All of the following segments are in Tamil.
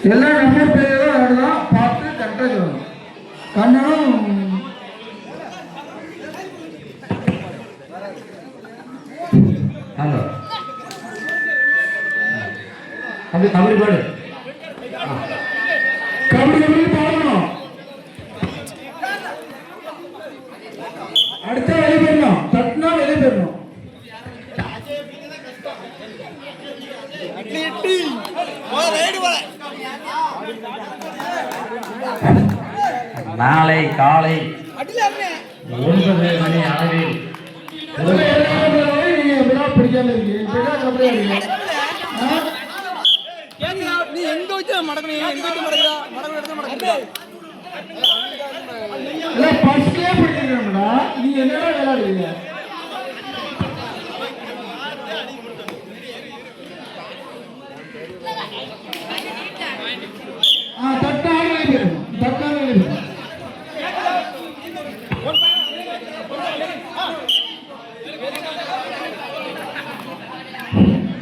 எல்லாம் நம்ம பேரோ ஆடுதான் பார்த்து கரெக்டாக சொல்லணும். கண்ணனும் ஹலோ அப்படி கபடி பாடு கபடி கபடி பாடணும். அடுத்த வெளியே போயிடணும். தட்டினா வெளியே போயிடணும். நாளை காலை 9 மணி அளவில் பிடிக்காம இருக்கு. நீ எங்க வச்சு மடக்கணும், எங்க வச்சு மடக்கிறா ஃபர்ஸ்ட்லயே பிடிக்கிறா. நீ என்னடா விளையாடுறீங்க?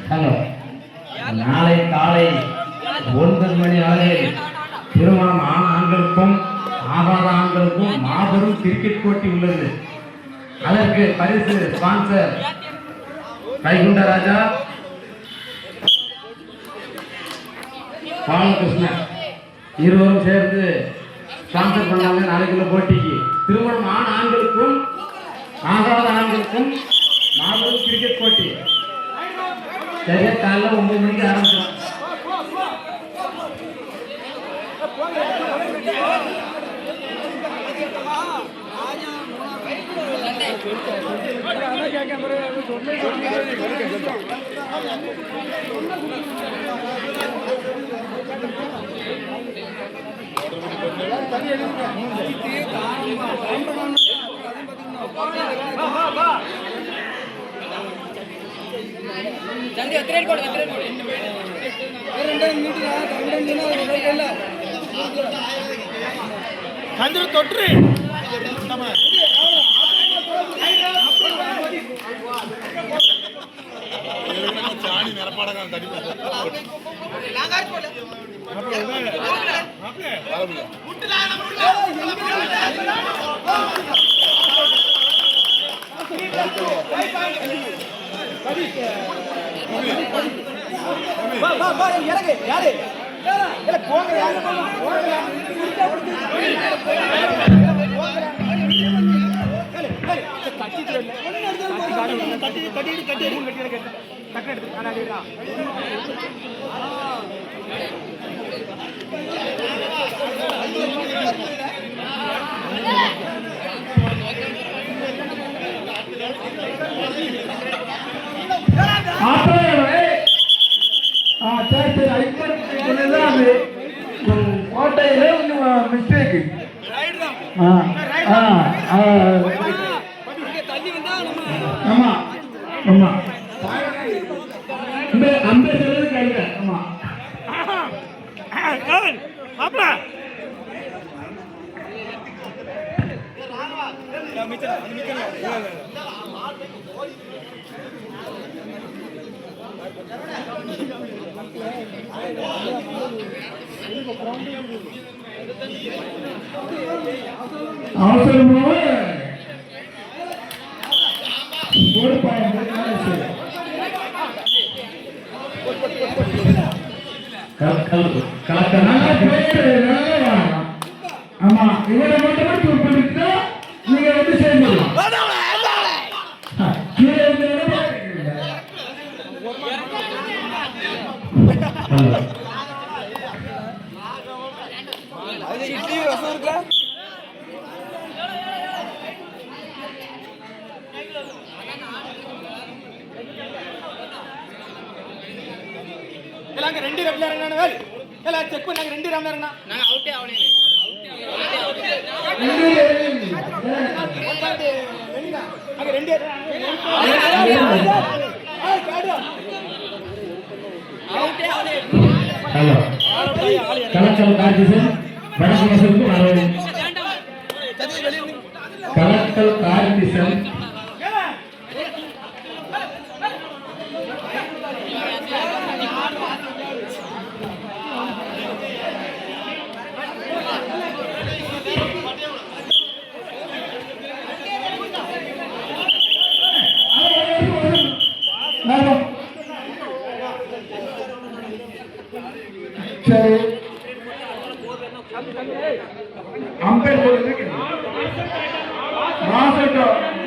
ஹலோ நாளை காலை 9 மணி அளவில் திருமணம் ஆன ஆண்களுக்கும் ஆகாத ஆண்களுக்கும் மாபெரும் கிரிக்கெட் போட்டி உள்ளது. அதற்கு பரிசு ஸ்பான்சர் வைகுண்டராஜா பாலகிருஷ்ணன் இருவரும் சேர்ந்து ஸ்பான்சர் பண்ணாங்க. நாளைக்குள்ள போட்டிக்கு திருமணம் ஆன ஆண்களுக்கும் ஆகாத ஆண்களுக்கும் மாபெரும் கிரிக்கெட் போட்டி சரியா காலைல 9 மணிக்கு ஆரம்பிச்சிடும். தொற்று யாரு கோட்டையில மிஸ்டேக். ஆமா ஆமா அந்த செலவு கையில. ஆமா அவசரமா ஆமா இவரை மட்டும் பண்ணிட்டு நீங்க வந்து சேர்ந்துடலாம். ரெண்டு ரன் செக் பண்ணாங்க. 2 ரன் நாங்க அவுட்டே ஆவலே. ஹலோ கலக்கல் கார்த்திசன் வடக்கு வரவேன். கலக்கல் கார்த்திசன் சரி அம்பேர் சொல்லுங்க மாசட்டும்